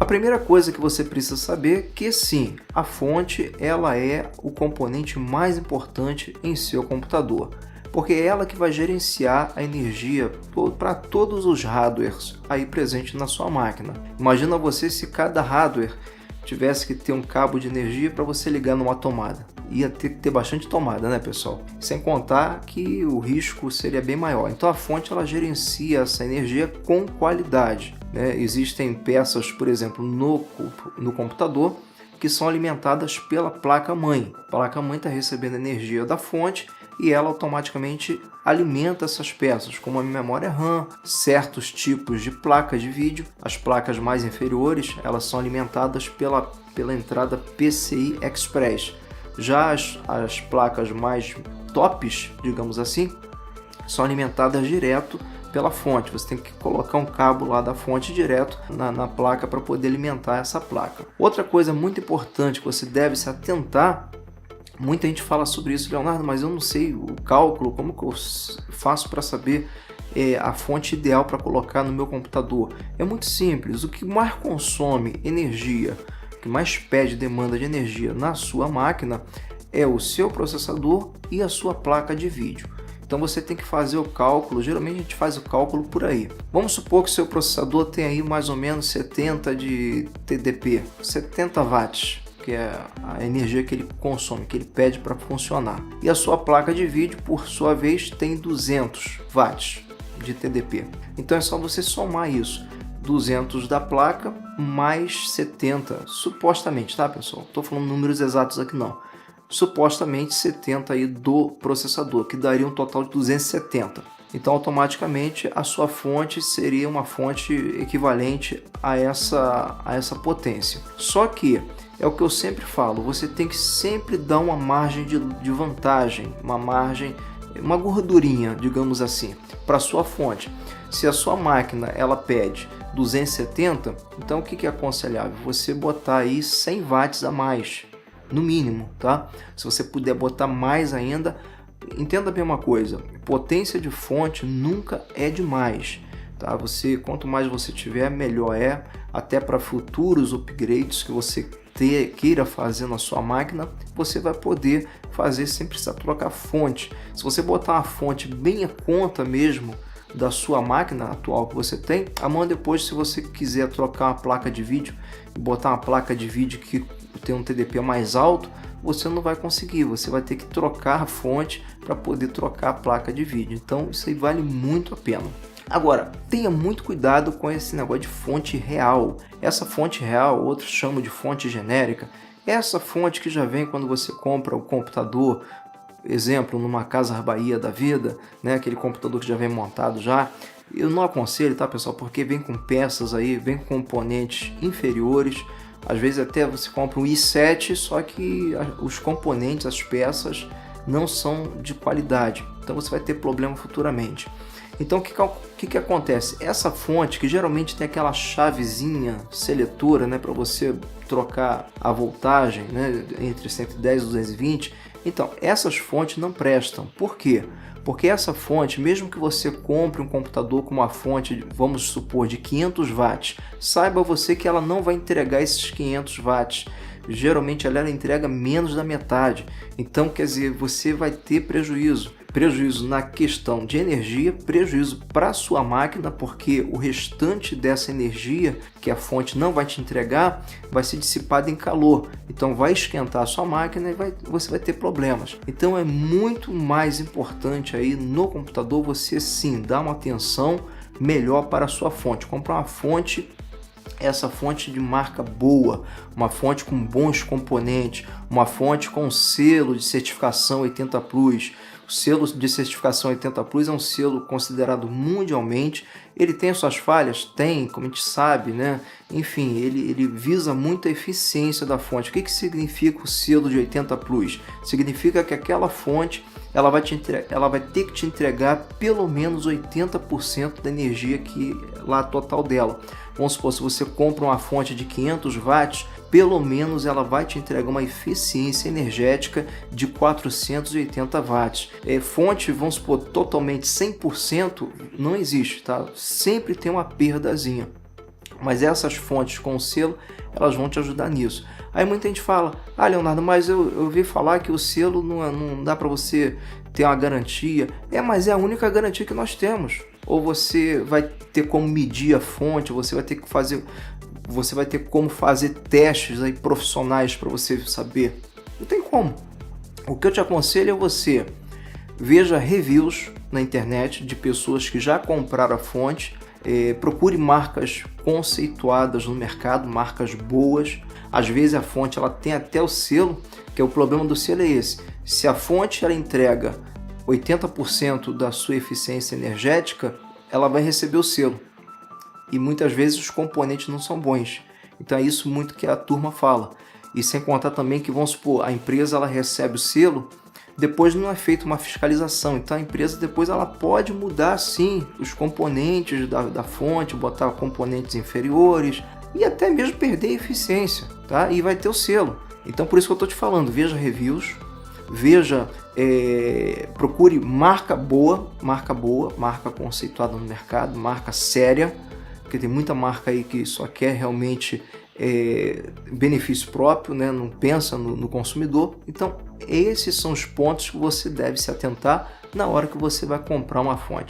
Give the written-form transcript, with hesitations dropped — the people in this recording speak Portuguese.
A primeira coisa que você precisa saber é que sim, a fonte ela é o componente mais importante em seu computador, porque é ela que vai gerenciar a energia para todos os hardwares aí presentes na sua máquina. Imagina você se cada hardware tivesse que ter um cabo de energia para você ligar numa tomada. Ia ter que ter bastante tomada, né, pessoal? Sem contar que o risco seria bem maior. Então a fonte ela gerencia essa energia com qualidade, né? Existem peças, por exemplo, no computador que são alimentadas pela placa-mãe. A placa-mãe está recebendo energia da fonte e ela automaticamente alimenta essas peças, como a memória RAM, certos tipos de placas de vídeo. As placas mais inferiores elas são alimentadas pela entrada PCI Express. Já as placas mais tops, digamos assim, são alimentadas direto pela fonte. Você tem que colocar um cabo lá da fonte direto na placa para poder alimentar essa placa. Outra coisa muito importante que você deve se atentar, muita gente fala sobre isso, Leonardo, mas eu não sei o cálculo, como que eu faço para saber a fonte ideal para colocar no meu computador? É muito simples, o que mais consome energia, o que mais pede demanda de energia na sua máquina é o seu processador e a sua placa de vídeo. Então você tem que fazer o cálculo, geralmente a gente faz o cálculo por aí. Vamos supor que o seu processador tem aí mais ou menos 70 de TDP, 70 watts. Que é a energia que ele consome, que ele pede para funcionar. E a sua placa de vídeo, por sua vez, tem 200 watts de TDP. Então é só você somar isso. 200 da placa mais 70, supostamente, tá, pessoal? Estou falando números exatos aqui não. Supostamente 70 aí do processador, que daria um total de 270. Então automaticamente a sua fonte seria uma fonte equivalente a essa potência. Só que é o que eu sempre falo, você tem que sempre dar uma margem de vantagem, uma gordurinha, digamos assim, para a sua fonte. Se a sua máquina ela pede 270, então o que é aconselhável? Você botar aí 100 watts a mais, no mínimo, tá? Se você puder botar mais ainda, entenda bem uma coisa, potência de fonte nunca é demais, tá? Quanto mais você tiver, melhor é, até para futuros upgrades que você queira fazer na sua máquina, você vai poder fazer sem precisar trocar fonte. Se você botar uma fonte bem a conta mesmo da sua máquina atual que você tem, amanhã depois, se você quiser trocar uma placa de vídeo e botar uma placa de vídeo que tem um TDP mais alto, você não vai conseguir, você vai ter que trocar a fonte para poder trocar a placa de vídeo. Então isso aí vale muito a pena. Agora, tenha muito cuidado com esse negócio de fonte real. Essa fonte real, outros chamam de fonte genérica, é essa fonte que já vem quando você compra o computador, exemplo, numa Casas Bahia da vida, né? Aquele computador que já vem montado já. Eu não aconselho, tá, pessoal? Porque vem com peças aí, vem com componentes inferiores. Às vezes até você compra um i7, só que os componentes, as peças, não são de qualidade. Então você vai ter problema futuramente. Então o que acontece? Essa fonte, que geralmente tem aquela chavezinha seletora, né, para você trocar a voltagem, né, entre 110 e 220, então essas fontes não prestam. Por quê? Porque essa fonte, mesmo que você compre um computador com uma fonte, vamos supor, de 500 watts, saiba você que ela não vai entregar esses 500 watts. Geralmente ela entrega menos da metade. Então, quer dizer, você vai ter prejuízo. Prejuízo na questão de energia, prejuízo para a sua máquina, porque o restante dessa energia que a fonte não vai te entregar vai ser dissipada em calor. Então vai esquentar a sua máquina e você vai ter problemas. Então é muito mais importante aí no computador você sim dar uma atenção melhor para a sua fonte. Comprar uma fonte, essa fonte de marca boa, uma fonte com bons componentes, uma fonte com selo de certificação 80 Plus. O selo de certificação 80 Plus é um selo considerado mundialmente. Ele tem suas falhas? Tem, como a gente sabe, né? Enfim, ele visa muito a eficiência da fonte. O que significa o selo de 80 Plus? Significa que aquela fonte ela vai ter que te entregar pelo menos 80% da energia que lá total dela. Vamos supor, se você compra uma fonte de 500 watts, pelo menos ela vai te entregar uma eficiência energética de 480 watts. Fonte, vamos supor, totalmente 100% não existe, tá? Sempre tem uma perdazinha. Mas essas fontes com selo, elas vão te ajudar nisso. Aí muita gente fala, Leonardo, mas eu ouvi falar que o selo não dá para você ter uma garantia. Mas é a única garantia que nós temos. Ou você vai ter como medir a fonte, você vai ter como fazer testes aí profissionais para você saber. Não tem como. O que eu te aconselho é você veja reviews na internet de pessoas que já compraram a fonte, procure marcas conceituadas no mercado, marcas boas. Às vezes a fonte ela tem até o selo, que é o problema do selo é esse. Se a fonte ela entrega 80% da sua eficiência energética, ela vai receber o selo. E muitas vezes os componentes não são bons. Então é isso muito que a turma fala. E sem contar também que, vamos supor, a empresa ela recebe o selo, depois não é feita uma fiscalização. Então a empresa depois ela pode mudar sim os componentes da fonte, botar componentes inferiores e até mesmo perder a eficiência, tá? E vai ter o selo. Então por isso que eu estou te falando, veja reviews, procure marca boa, marca conceituada no mercado, marca séria, porque tem muita marca aí que só quer realmente benefício próprio, né? Não pensa no consumidor. Então esses são os pontos que você deve se atentar na hora que você vai comprar uma fonte.